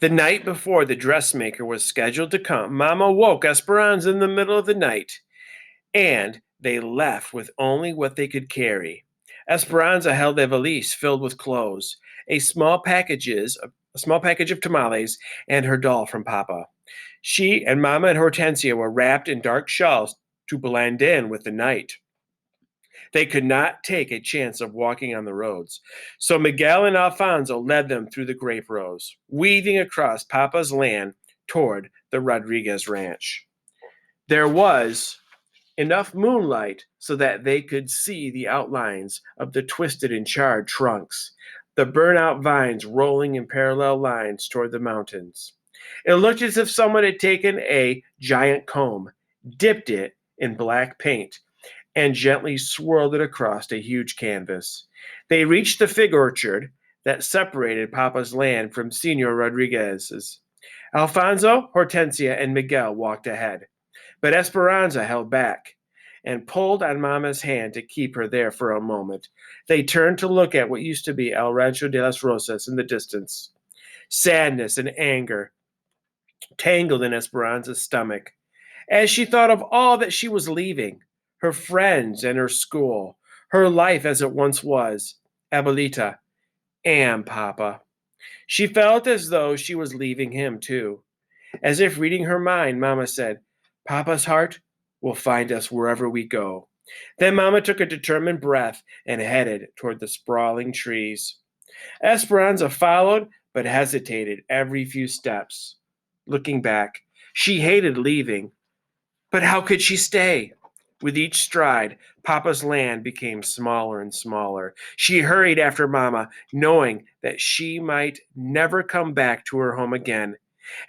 The night before the dressmaker was scheduled to come, Mama woke Esperanza in the middle of the night, and they left with only what they could carry. Esperanza held a valise filled with clothes, a small package of tamales, and her doll from Papa. She and Mama and Hortensia were wrapped in dark shawls to blend in with the night. They could not take a chance of walking on the roads. So Miguel and Alfonso led them through the grape rows, weaving across Papa's land toward the Rodriguez ranch. There was enough moonlight so that they could see the outlines of the twisted and charred trunks, the burnt-out vines rolling in parallel lines toward the mountains. It looked as if someone had taken a giant comb, dipped it in black paint, and gently swirled it across a huge canvas. They reached the fig orchard that separated Papa's land from Senor Rodriguez's. Alfonso, Hortensia, and Miguel walked ahead, but Esperanza held back and pulled on Mama's hand to keep her there for a moment. They turned to look at what used to be El Rancho de las Rosas in the distance. Sadness and anger tangled in Esperanza's stomach as she thought of all that she was leaving, her friends and her school, her life as it once was, Abuelita, and Papa. She felt as though she was leaving him too. As if reading her mind, Mama said, Papa's heart will find us wherever we go. Then Mama took a determined breath and headed toward the sprawling trees. Esperanza followed, but hesitated every few steps. Looking back, she hated leaving, but how could she stay? With each stride, Papa's land became smaller and smaller. She hurried after Mama, knowing that she might never come back to her home again,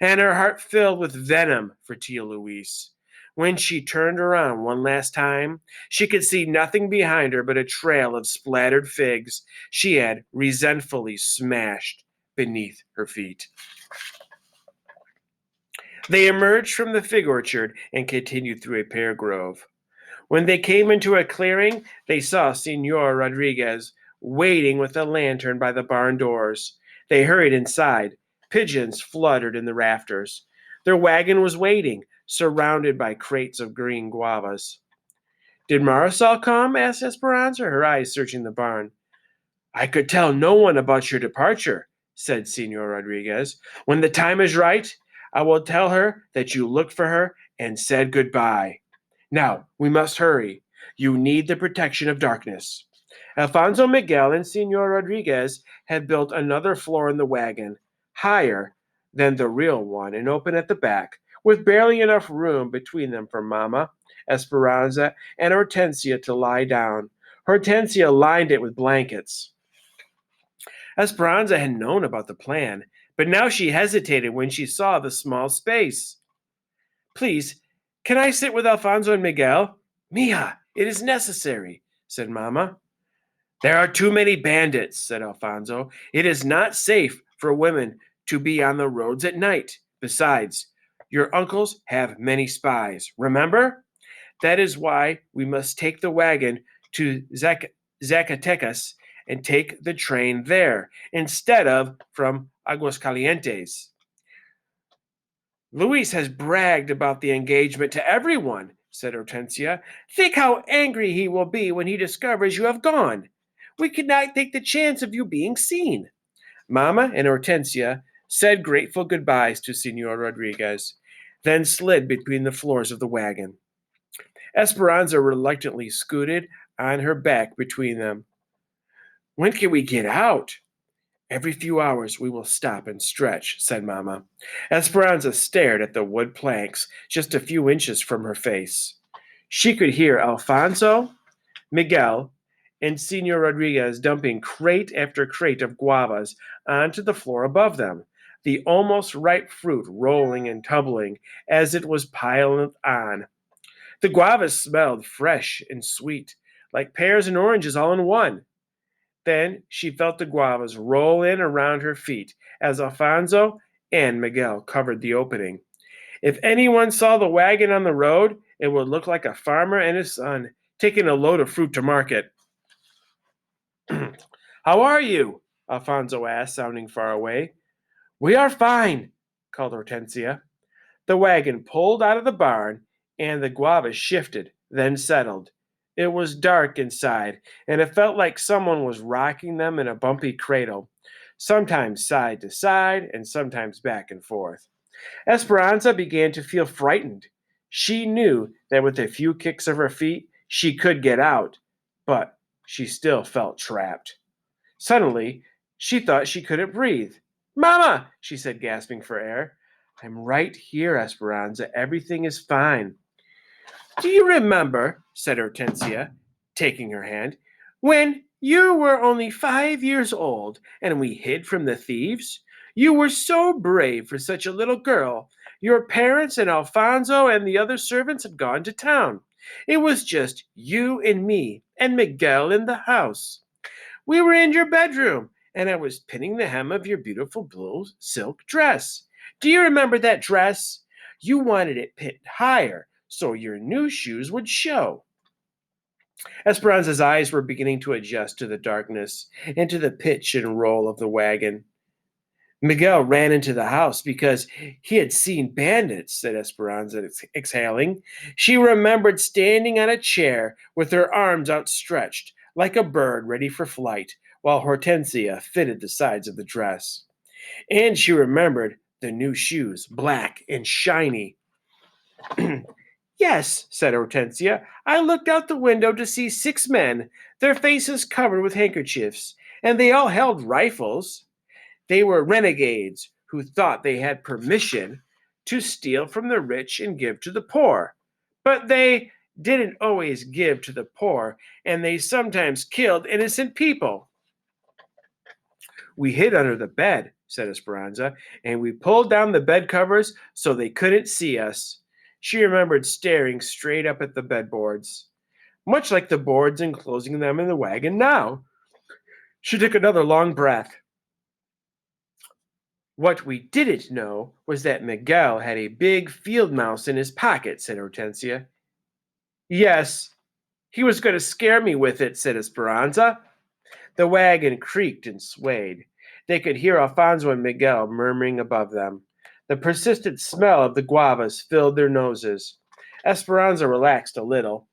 and her heart filled with venom for Tia Louise. When she turned around one last time, she could see nothing behind her but a trail of splattered figs she had resentfully smashed beneath her feet. They emerged from the fig orchard and continued through a pear grove. When they came into a clearing, they saw Senor Rodriguez waiting with a lantern by the barn doors. They hurried inside. Pigeons fluttered in the rafters. Their wagon was waiting, surrounded by crates of green guavas. Did Marisol come? Asked Esperanza, her eyes searching the barn. I could tell no one about your departure, said Senor Rodriguez. When the time is right, I will tell her that you looked for her and said goodbye. Now, we must hurry. You need the protection of darkness. Alfonso Miguel and Senor Rodriguez had built another floor in the wagon, higher than the real one and open at the back, with barely enough room between them for Mama, Esperanza, and Hortensia to lie down. Hortensia lined it with blankets. Esperanza had known about the plan, but now she hesitated when she saw the small space. Please, can I sit with Alfonso and Miguel? Mija, it is necessary, said Mama. There are too many bandits, said Alfonso. It is not safe for women to be on the roads at night. Besides, your uncles have many spies, remember? That is why we must take the wagon to Zacatecas and take the train there instead of from Aguascalientes. Luis has bragged about the engagement to everyone, said Hortensia. Think how angry he will be when he discovers you have gone. We could not take the chance of you being seen. Mama and Hortensia said grateful goodbyes to Senor Rodriguez, then slid between the floors of the wagon. Esperanza reluctantly scooted on her back between them. When can we get out? Every few hours we will stop and stretch, said Mama. Esperanza stared at the wood planks just a few inches from her face. She could hear Alfonso, Miguel, and Senor Rodriguez dumping crate after crate of guavas onto the floor above them, the almost ripe fruit rolling and tumbling as it was piled on. The guavas smelled fresh and sweet, like pears and oranges all in one. Then she felt the guavas roll in around her feet as Alfonso and Miguel covered the opening. If anyone saw the wagon on the road, it would look like a farmer and his son taking a load of fruit to market. How are you? Alfonso asked, sounding far away. "We are fine," called Hortensia. The wagon pulled out of the barn, and the guavas shifted, then settled. It was dark inside, and it felt like someone was rocking them in a bumpy cradle, sometimes side to side and sometimes back and forth. Esperanza began to feel frightened. She knew that with a few kicks of her feet, she could get out, but she still felt trapped. Suddenly, she thought she couldn't breathe. "Mama!" she said, gasping for air. "I'm right here, Esperanza. Everything is fine." "Do you remember," said Hortensia, taking her hand, "when you were only 5 years old and we hid from the thieves? You were so brave for such a little girl. Your parents and Alfonso and the other servants had gone to town. It was just you and me and Miguel in the house. We were in your bedroom, and I was pinning the hem of your beautiful blue silk dress. Do you remember that dress? You wanted it pinned higher so your new shoes would show." Esperanza's eyes were beginning to adjust to the darkness and to the pitch and roll of the wagon. "Miguel ran into the house because he had seen bandits," said Esperanza, exhaling. She remembered standing on a chair with her arms outstretched, like a bird ready for flight, while Hortensia fitted the sides of the dress. And she remembered the new shoes, black and shiny. "Yes," said Hortensia. "I looked out the window to see 6 men, their faces covered with handkerchiefs, and they all held rifles. They were renegades who thought they had permission to steal from the rich and give to the poor. But they didn't always give to the poor, and they sometimes killed innocent people." "We hid under the bed," said Esperanza, "and we pulled down the bed covers so they couldn't see us." She remembered staring straight up at the bedboards, much like the boards enclosing them in the wagon now. She took another long breath. "What we didn't know was that Miguel had a big field mouse in his pocket," said Hortensia. "Yes, he was going to scare me with it," said Esperanza. The wagon creaked and swayed. They could hear Alfonso and Miguel murmuring above them. The persistent smell of the guavas filled their noses. Esperanza relaxed a little.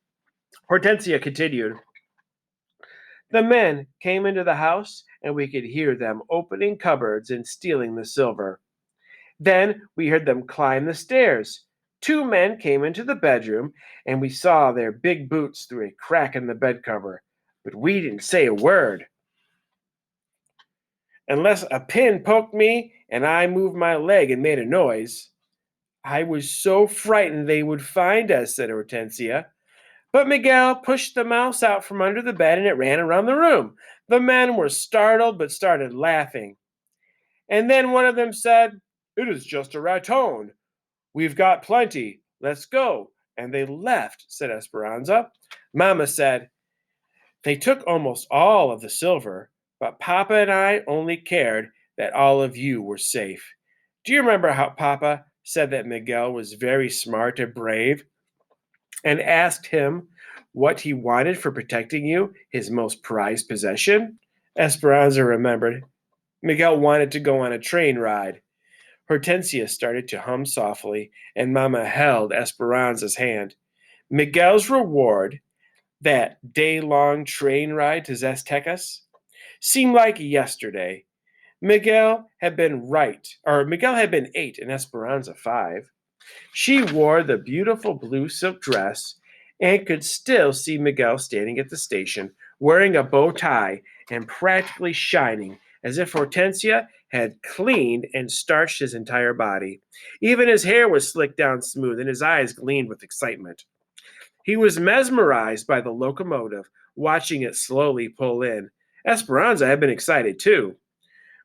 Hortensia continued. "The men came into the house, and we could hear them opening cupboards and stealing the silver. Then we heard them climb the stairs. 2 men came into the bedroom, and we saw their big boots through a crack in the bed cover. But we didn't say a word, unless a pin poked me and I moved my leg and made a noise. I was so frightened they would find us," said Hortensia. "But Miguel pushed the mouse out from under the bed and it ran around the room. The men were startled but started laughing. And then one of them said, 'It is just a raton. We've got plenty. Let's go.' And they left," said Esperanza. "Mama said, 'They took almost all of the silver, but Papa and I only cared that all of you were safe.' Do you remember how Papa said that Miguel was very smart and brave, and asked him what he wanted for protecting you, his most prized possession?" Esperanza remembered. Miguel wanted to go on a train ride. Hortensia started to hum softly, and Mama held Esperanza's hand. Miguel's reward, that day-long train ride to Zastecas, seemed like yesterday. Miguel had been 8 and Esperanza 5. She wore the beautiful blue silk dress and could still see Miguel standing at the station, wearing a bow tie and practically shining, as if Hortensia had cleaned and starched his entire body. Even his hair was slicked down smooth, and his eyes gleamed with excitement. He was mesmerized by the locomotive, watching it slowly pull in. Esperanza had been excited too.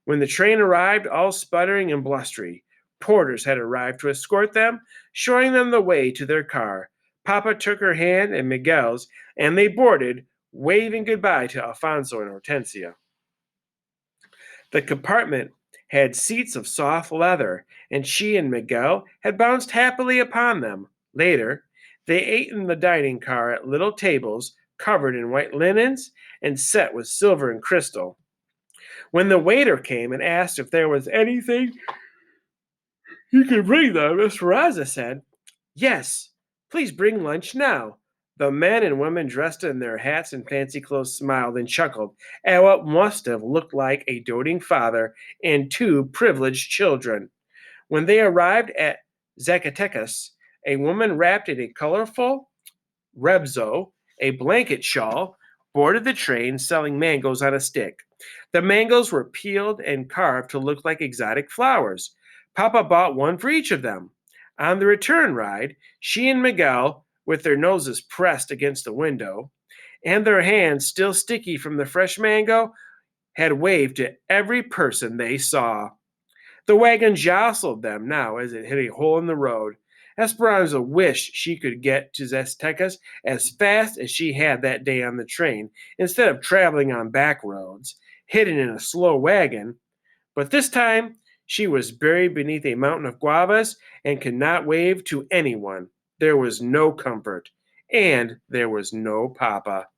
When the train arrived, all sputtering and blustery, porters had arrived to escort them, showing them the way to their car. Papa took her hand and Miguel's, and they boarded, waving goodbye to Alfonso and Hortensia. The compartment had seats of soft leather, and she and Miguel had bounced happily upon them. Later, they ate in the dining car at little tables covered in white linens and set with silver and crystal. When the waiter came and asked if there was anything he could bring them, Esperanza said, "Yes, please bring lunch now." The men and women dressed in their hats and fancy clothes smiled and chuckled at what must have looked like a doting father and two privileged children. When they arrived at Zacatecas, a woman wrapped in a colorful rebzo, a blanket shawl, boarded the train selling mangoes on a stick. The mangoes were peeled and carved to look like exotic flowers. Papa bought one for each of them. On the return ride, she and Miguel, with their noses pressed against the window and their hands still sticky from the fresh mango, had waved to every person they saw. The wagon jostled them now as it hit a hole in the road. Esperanza wished she could get to Zestecas as fast as she had that day on the train, instead of traveling on back roads, hidden in a slow wagon. But this time, she was buried beneath a mountain of guavas and could not wave to anyone. There was no comfort, and there was no papa.